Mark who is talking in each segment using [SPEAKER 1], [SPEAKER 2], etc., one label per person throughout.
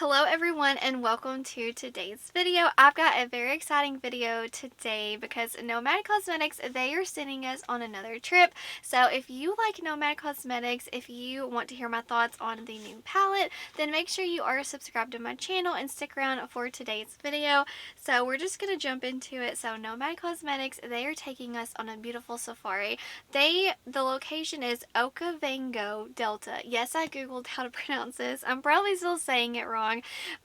[SPEAKER 1] Hello everyone and welcome to today's video. I've got a very exciting video today because Nomad Cosmetics, they are sending us on another trip. So if you like Nomad Cosmetics, if you want to hear my thoughts on the new palette, then make sure you are subscribed to my channel and stick around for today's video. So we're just going to jump into it. So Nomad Cosmetics, they are taking us on a beautiful safari. The location is Okavango Delta. Yes, I googled how to pronounce this. I'm probably still saying it wrong.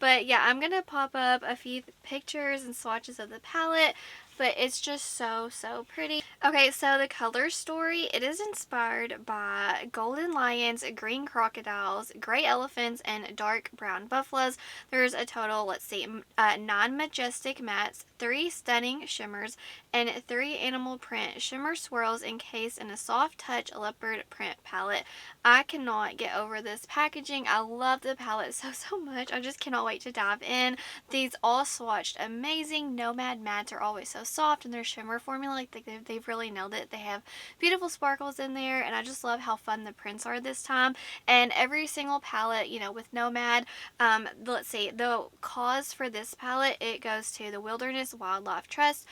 [SPEAKER 1] But yeah, I'm going to pop up a few pictures and swatches of the palette. But it's just so pretty. Okay, so the color story, it is inspired by golden lions, green crocodiles, gray elephants, and dark brown buffaloes. There's a total, let's see, 9 majestic mattes, 3 stunning shimmers, and 3 animal print shimmer swirls encased in a soft touch leopard print palette. I cannot get over this packaging. I love the palette so much. I just cannot wait to dive in. These all swatched amazing. Nomad mattes are always so soft, and their shimmer formula, like they've really nailed it. They have beautiful sparkles in there, and I just love how fun the prints are this time. And every single palette, you know, with Nomad, let's see, the cause for this palette, it goes to the Wilderness Wildlife Trust.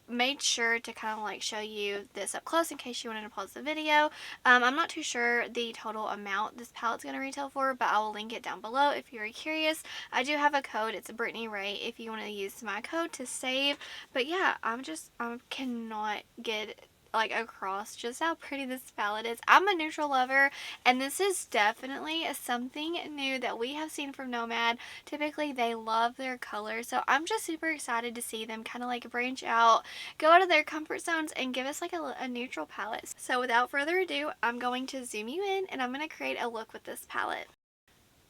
[SPEAKER 1] Made sure to kind of like show you this up close in case you wanted to pause the video. I'm not too sure the total amount this palette's going to retail for, but I will link it down below if you're curious. I do have a code. It's BRITTANYRAE if you want to use my code to save. But yeah, I cannot get like across just how pretty this palette is. I'm a neutral lover, and this is definitely something new that we have seen from Nomad. Typically they love their colors, so I'm just super excited to see them kind of like branch out, go out of their comfort zones, and give us like a neutral palette. So without further ado, I'm going to zoom you in and I'm going to create a look with this palette.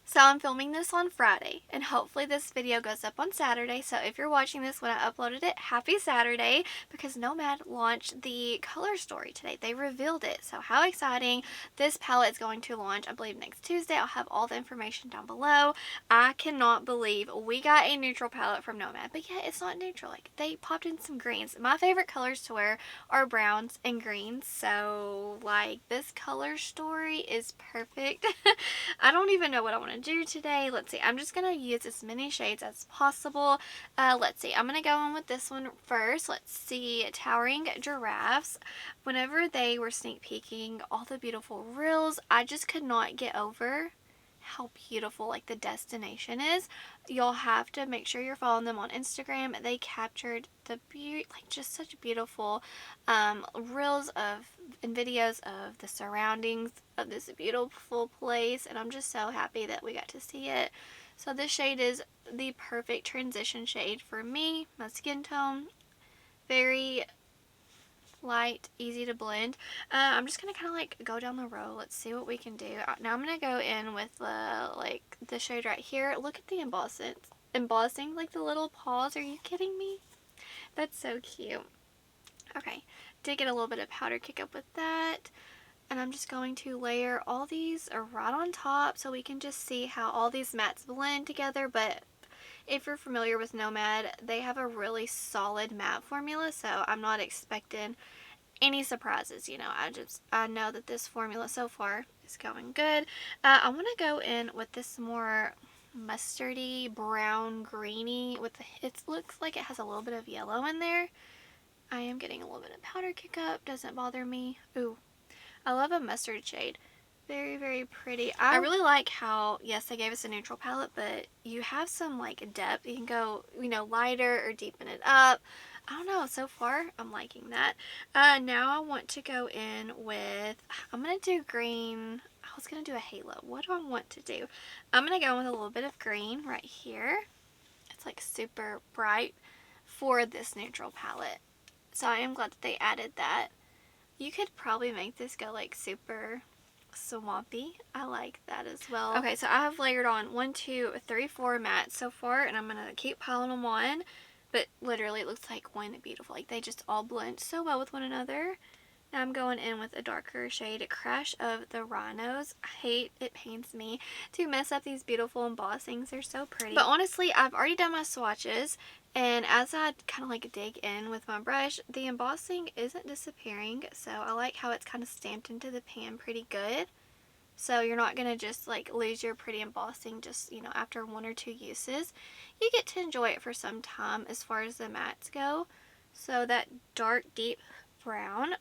[SPEAKER 1] So I'm filming this on Friday, and hopefully this video goes up on Saturday. So if you're watching this when I uploaded it, happy Saturday, because Nomad launched the color story today. They revealed it. So how exciting. This palette is going to launch, I believe, next Tuesday. I'll have all the information down below. I cannot believe we got a neutral palette from Nomad, but yeah, it's not neutral. Like, they popped in some greens. My favorite colors to wear are browns and greens, so like this color story is perfect. I don't even know what I want to do today. Let's see. I'm just going to use as many shades as possible. Let's see. I'm going to go in with this one first. Let's see. Towering Giraffes. Whenever they were sneak peeking all the beautiful reels, I just could not get over how beautiful like the destination is. You'll have to make sure you're following them on Instagram. They captured the beauty, like just such beautiful reels of and videos of the surroundings of this beautiful place, and I'm just so happy that we got to see it. So this shade is the perfect transition shade for me. My skin tone, very light, easy to blend. I'm just gonna kind of like go down the row. Let's see what we can do. Now I'm gonna go in with the shade right here. Look at the embossing, like the little paws. Are you kidding me? That's so cute. Okay, did get a little bit of powder kick up with that, and I'm just going to layer all these right on top so we can just see how all these mattes blend together. But if you're familiar with Nomad, they have a really solid matte formula, so I'm not expecting any surprises. You know, I know that this formula so far is going good. I want to go in with this more mustardy, brown, greeny with it looks like it has a little bit of yellow in there. I am getting a little bit of powder kick up. Doesn't bother me. Ooh, I love a mustard shade. Very pretty. I really like how, yes, they gave us a neutral palette, but you have some like depth. You can go, you know, lighter or deepen it up. I don't know. So far, I'm liking that. Now I want to go in with, I'm going to do green. I was going to do a halo. What do I want to do? I'm going to go with a little bit of green right here. It's like super bright for this neutral palette. So I am glad that they added that. You could probably make this go like super swampy. I like that as well. Okay, so I have layered on 1, 2, 3, 4 mattes so far, and I'm going to keep piling them on. But literally it looks like one beautiful. Like they just all blend so well with one another. Now I'm going in with a darker shade, Crash of the Rhinos. I hate, it pains me to mess up these beautiful embossings. They're so pretty. But honestly, I've already done my swatches, and as I kind of like dig in with my brush, the embossing isn't disappearing. So I like how it's kind of stamped into the pan pretty good. So you're not going to just like lose your pretty embossing just, you know, after 1 or 2 uses. You get to enjoy it for some time as far as the mattes go. So that dark deep brown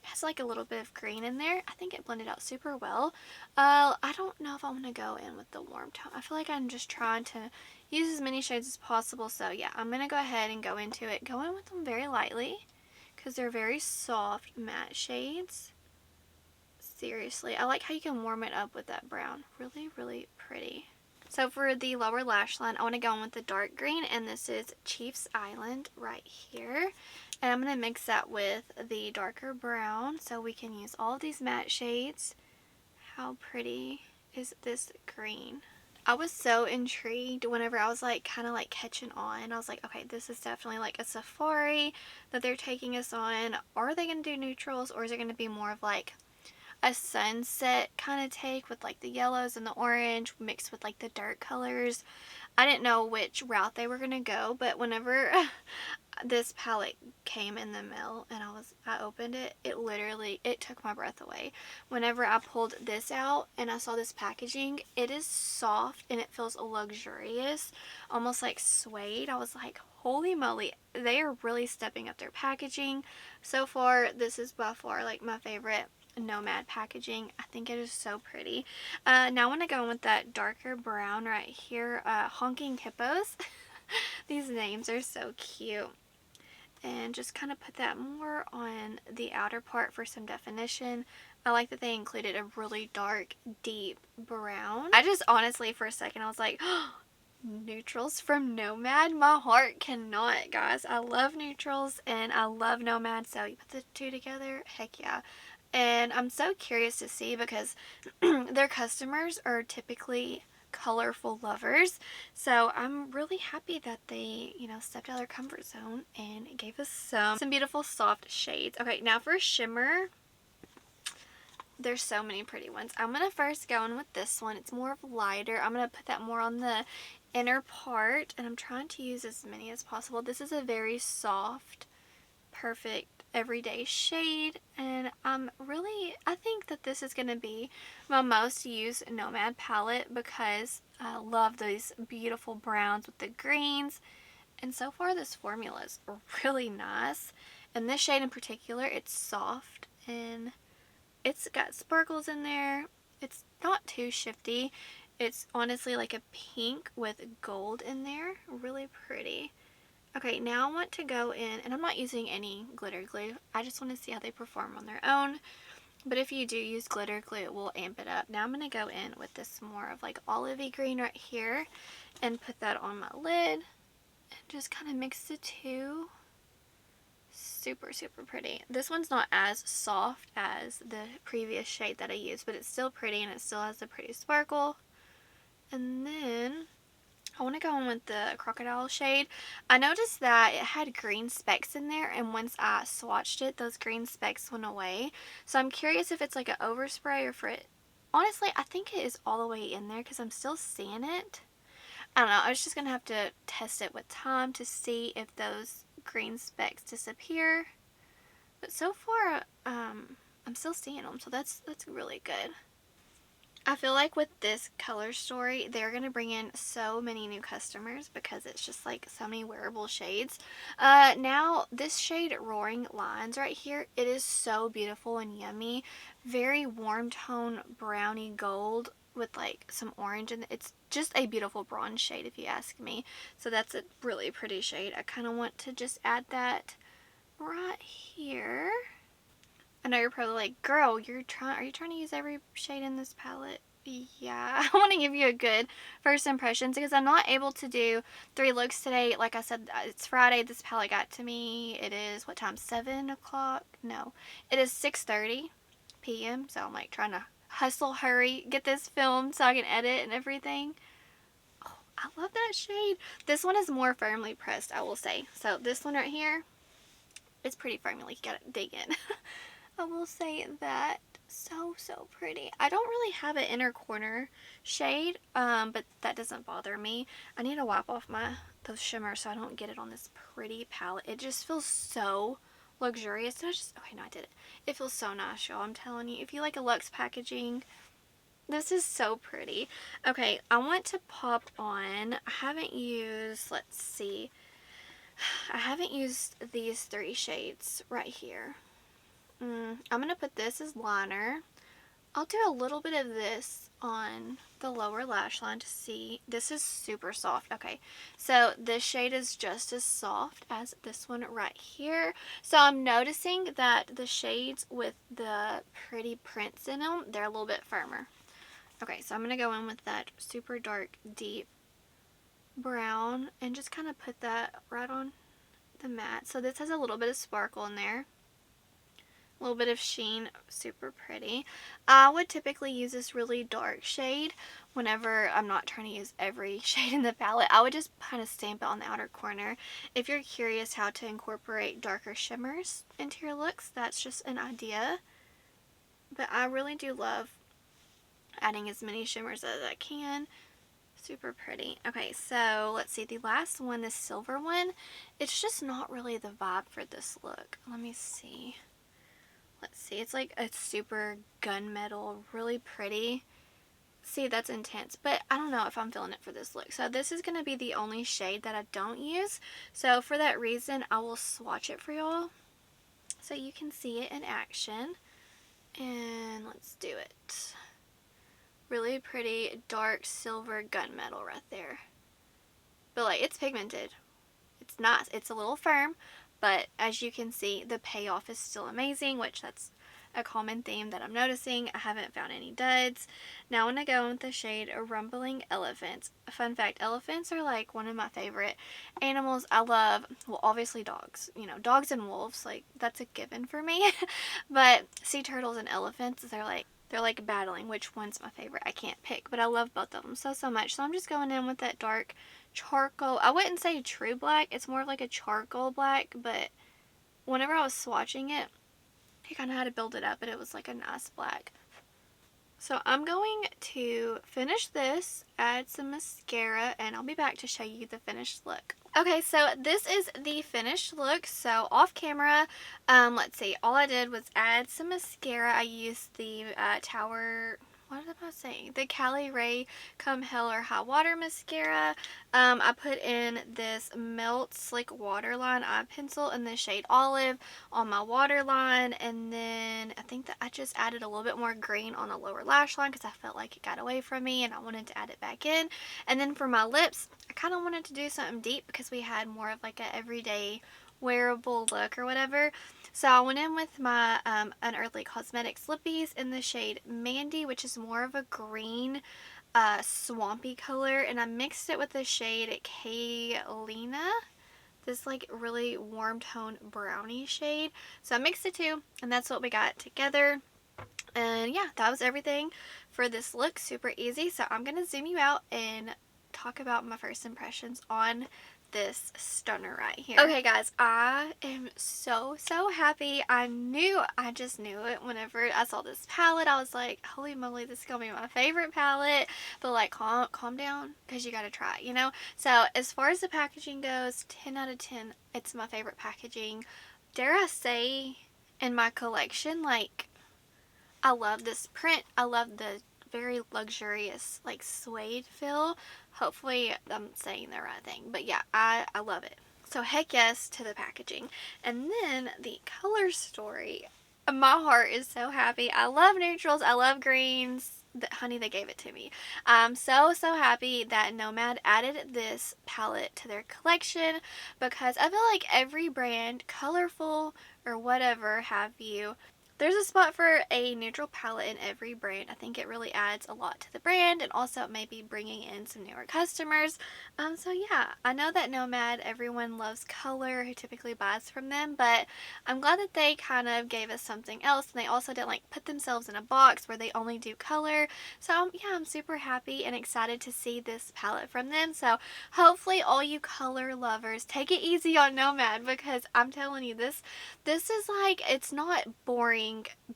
[SPEAKER 1] has like a little bit of green in there. I think it blended out super well. I don't know if I want to go in with the warm tone. I feel like I'm just trying to use as many shades as possible. So yeah, I'm going to go ahead and go into it. Go in with them very lightly because they're very soft matte shades. Seriously, I like how you can warm it up with that brown. Really, really pretty. So for the lower lash line, I want to go in with the dark green, and this is Chief's Island right here. And I'm going to mix that with the darker brown so we can use all of these matte shades. How pretty is this green? I was so intrigued whenever I was like kind of like catching on. I was like, okay, this is definitely like a safari that they're taking us on. Are they going to do neutrals, or is it going to be more of like a sunset kind of take with like the yellows and the orange mixed with like the dark colors? I didn't know which route they were gonna go, but whenever this palette came in the mail and I opened it, it took my breath away. Whenever I pulled this out and I saw this packaging, it is soft and it feels luxurious, almost like suede. I was like, holy moly, they are really stepping up their packaging. So far, this is by far like my favorite Nomad packaging. I think it is so pretty. Now I want to go in with that darker brown right here, Honking Hippos. These names are so cute. And just kind of put that more on the outer part for some definition. I like that they included a really dark, deep brown. I just honestly, for a second, I was like, oh, neutrals from Nomad? My heart cannot, guys. I love neutrals and I love Nomad, so you put the two together, heck yeah. And I'm so curious to see because their customers are typically colorful lovers. So I'm really happy that they, you know, stepped out of their comfort zone and gave us some beautiful soft shades. Okay, now for shimmer, there's so many pretty ones. I'm going to first go in with this one. It's more of lighter. I'm going to put that more on the inner part, and I'm trying to use as many as possible. This is a very soft, perfect everyday shade, and I think that this is going to be my most used Nomad palette because I love these beautiful browns with the greens, and so far this formula is really nice. And this shade in particular, it's soft and it's got sparkles in there. It's not too shifty. It's honestly like a pink with gold in there. Really pretty. Okay, now I want to go in, and I'm not using any glitter glue. I just want to see how they perform on their own. But if you do use glitter glue, it will amp it up. Now I'm going to go in with this more of like olivey green right here and put that on my lid. And just kind of mix the two. Super, super pretty. This one's not as soft as the previous shade that I used, but it's still pretty and it still has a pretty sparkle. And then I want to go in with the crocodile shade. I noticed that it had green specks in there, and once I swatched it, those green specks went away. So I'm curious if it's like an overspray or for it. Honestly, I think it is all the way in there because I'm still seeing it. I don't know. I was just going to have to test it with time to see if those green specks disappear. But so far, I'm still seeing them, so that's really good. I feel like with this color story, they're going to bring in so many new customers because it's just like so many wearable shades. Now, this shade Roaring Lines right here, it is so beautiful and yummy. Very warm tone brownie gold with like some orange, and it's just a beautiful bronze shade if you ask me. So that's a really pretty shade. I kind of want to just add that right here. I know you're probably like, girl, are you trying to use every shade in this palette? Yeah, I want to give you a good first impressions because I'm not able to do 3 looks today. Like I said, it's Friday. This palette got to me. It is, what time? 7 o'clock? No, it is 6:30 p.m. So I'm like trying to hustle, hurry, get this filmed so I can edit and everything. Oh, I love that shade. This one is more firmly pressed, I will say. So this one right here, it's pretty firmly. You gotta dig in. I will say that. So pretty. I don't really have an inner corner shade, but that doesn't bother me. I need to wipe off those shimmers so I don't get it on this pretty palette. It just feels so luxurious. Okay, no, I did it. It feels so nice, y'all. I'm telling you. If you like a luxe packaging, This is so pretty. Okay, I want to pop on, I haven't used, let's see, I haven't used these 3 shades right here. I'm going to put this as liner. I'll do a little bit of this on the lower lash line to see. This is super soft. Okay, so this shade is just as soft as this one right here. So I'm noticing that the shades with the pretty prints in them, they're a little bit firmer. Okay, so I'm going to go in with that super dark, deep brown and just kind of put that right on the matte. So this has a little bit of sparkle in there. A little bit of sheen, super pretty. I would typically use this really dark shade whenever I'm not trying to use every shade in the palette. I would just kind of stamp it on the outer corner. If you're curious how to incorporate darker shimmers into your looks, that's just an idea. But I really do love adding as many shimmers as I can. Super pretty. Okay, so let's see. The last one, this silver one, it's just not really the vibe for this look. Let me see. Let's see, it's like a super gunmetal, really pretty. See, that's intense, but I don't know if I'm feeling it for this look. So this is going to be the only shade that I don't use. So for that reason, I will swatch it for y'all so you can see it in action. And let's do it. Really pretty dark silver gunmetal right there. But like, it's pigmented. It's not, it's a little firm, but as you can see, the payoff is still amazing, which that's a common theme that I'm noticing. I haven't found any duds. Now I'm going to go with the shade Rumbling Elephant. Fun fact, elephants are like one of my favorite animals. I love, well, obviously dogs. You know, dogs and wolves, like that's a given for me. But sea turtles and elephants, they're like battling which one's my favorite. I can't pick, but I love both of them so much. So I'm just going in with that dark charcoal. I wouldn't say true black. It's more of like a charcoal black, but whenever I was swatching it, I kind of had to build it up, but it was like a nice black. So I'm going to finish this, add some mascara, and I'll be back to show you the finished look. Okay, so this is the finished look. So off camera, let's see, all I did was add some mascara. I used the Tower, what am I saying? The Cali Ray Come Hell or High Water mascara. I put in this Melt Slick Waterline eye pencil in the shade Olive on my waterline, and then I think that I just added a little bit more green on the lower lash line because I felt like it got away from me and I wanted to add it back in. And then for my lips, I kind of wanted to do something deep because we had more of like a everyday wearable look or whatever. So I went in with my Unearthly Cosmetics lippies in the shade Mandy, which is more of a green swampy color, and I mixed it with the shade Kaylina, this like really warm tone brownie shade. So I mixed the two, and that's what we got together. And yeah, that was everything for this look. Super easy. So I'm going to zoom you out and talk about my first impressions on this stunner right here. Okay guys, I am so happy. I just knew it whenever I saw this palette. I was like, holy moly, this is gonna be my favorite palette. But like, calm down, because you gotta try, you know. So as far as the packaging goes, 10 out of 10. It's my favorite packaging, dare I say, in my collection. Like, I love this print. I love the very luxurious like suede feel. Hopefully I'm saying the right thing, but yeah, I love it. So heck yes to the packaging. And then the color story. My heart is so happy. I love neutrals. I love greens. Honey, they gave it to me. I'm so happy that Nomad added this palette to their collection, because I feel like every brand, colorful or whatever have you, there's a spot for a neutral palette in every brand. I think it really adds a lot to the brand, and also maybe bringing in some newer customers. So yeah, I know that Nomad, everyone loves color who typically buys from them, but I'm glad that they kind of gave us something else, and they also didn't like put themselves in a box where they only do color. So yeah, I'm super happy and excited to see this palette from them. So hopefully all you color lovers take it easy on Nomad, because I'm telling you, this is like, it's not boring,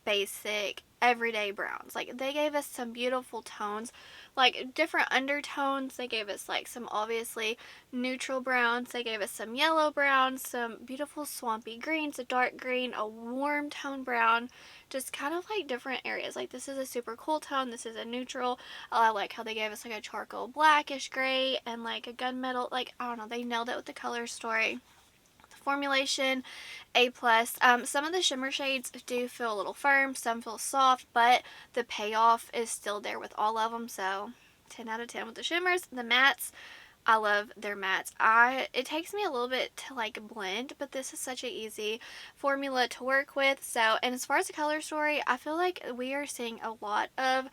[SPEAKER 1] basic, everyday browns. Like, they gave us some beautiful tones, like different undertones. They gave us like some obviously neutral browns. They gave us some yellow browns, some beautiful swampy greens, a dark green, a warm tone brown, just kind of like different areas. Like this is a super cool tone, this is a neutral. I like how they gave us like a charcoal blackish gray and like a gunmetal. Like I don't know, they nailed it with the color story. Formulation A plus. Some of the shimmer shades do feel a little firm, some feel soft, but the payoff is still there with all of them. So 10 out of 10 with the shimmers. The mattes, I love their mattes. It takes me a little bit to like blend, but this is such an easy formula to work with. So, and as far as the color story, I feel like we are seeing a lot of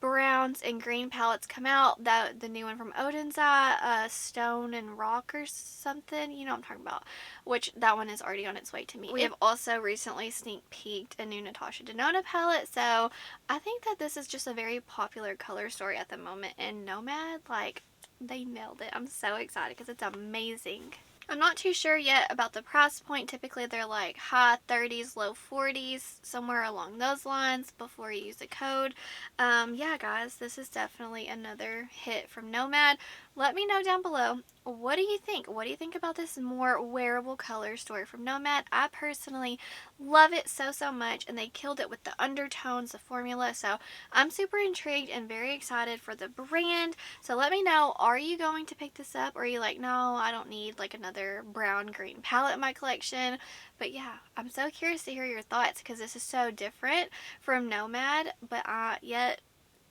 [SPEAKER 1] browns and green palettes come out. The new one from Odin's Eye, Stone and Rock or something, you know what I'm talking about, which that one is already on its way to me. We have also recently sneak peeked a new Natasha Denona palette, so I think that this is just a very popular color story at the moment, and Nomad, like, they nailed it. I'm so excited because it's amazing. I'm not too sure yet about the price point. Typically they're like high 30s, low 40s, somewhere along those lines before you use a code. Yeah guys, this is definitely another hit from Nomad. Let me know down below, what do you think? What do you think about this more wearable color story from Nomad? I personally love it so much, and they killed it with the undertones, the formula. So I'm super intrigued and very excited for the brand. So let me know, are you going to pick this up, or are you like, no, I don't need like another brown green palette in my collection? But yeah, I'm so curious to hear your thoughts because this is so different from Nomad, but yet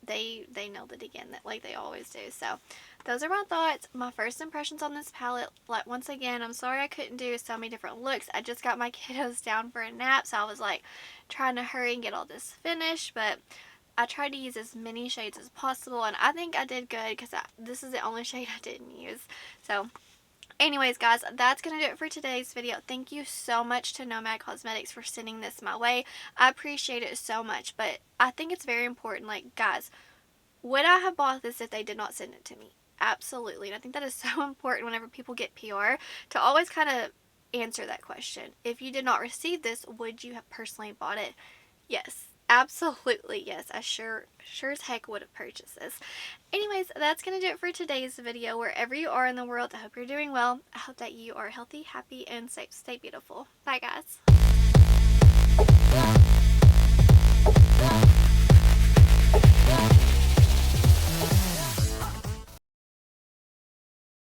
[SPEAKER 1] they nailed it again, that like they always do. So those are my thoughts, my first impressions on this palette. Like, once again, I'm sorry I couldn't do so many different looks. I just got my kiddos down for a nap, so I was like trying to hurry and get all this finished, but I tried to use as many shades as possible, and I think I did good because this is the only shade I didn't use. So anyways guys, that's gonna do it for today's video. Thank you so much to Nomad Cosmetics for sending this my way. I appreciate it so much, but I think it's very important. Like guys, would I have bought this if they did not send it to me? Absolutely. And I think that is so important whenever people get PR, to always kind of answer that question. If you did not receive this, would you have personally bought it? Yes. Absolutely, yes. I sure as heck would have purchased this. Anyways, that's going to do it for today's video. Wherever you are in the world, I hope you're doing well. I hope that you are healthy, happy, and safe. Stay beautiful. Bye, guys.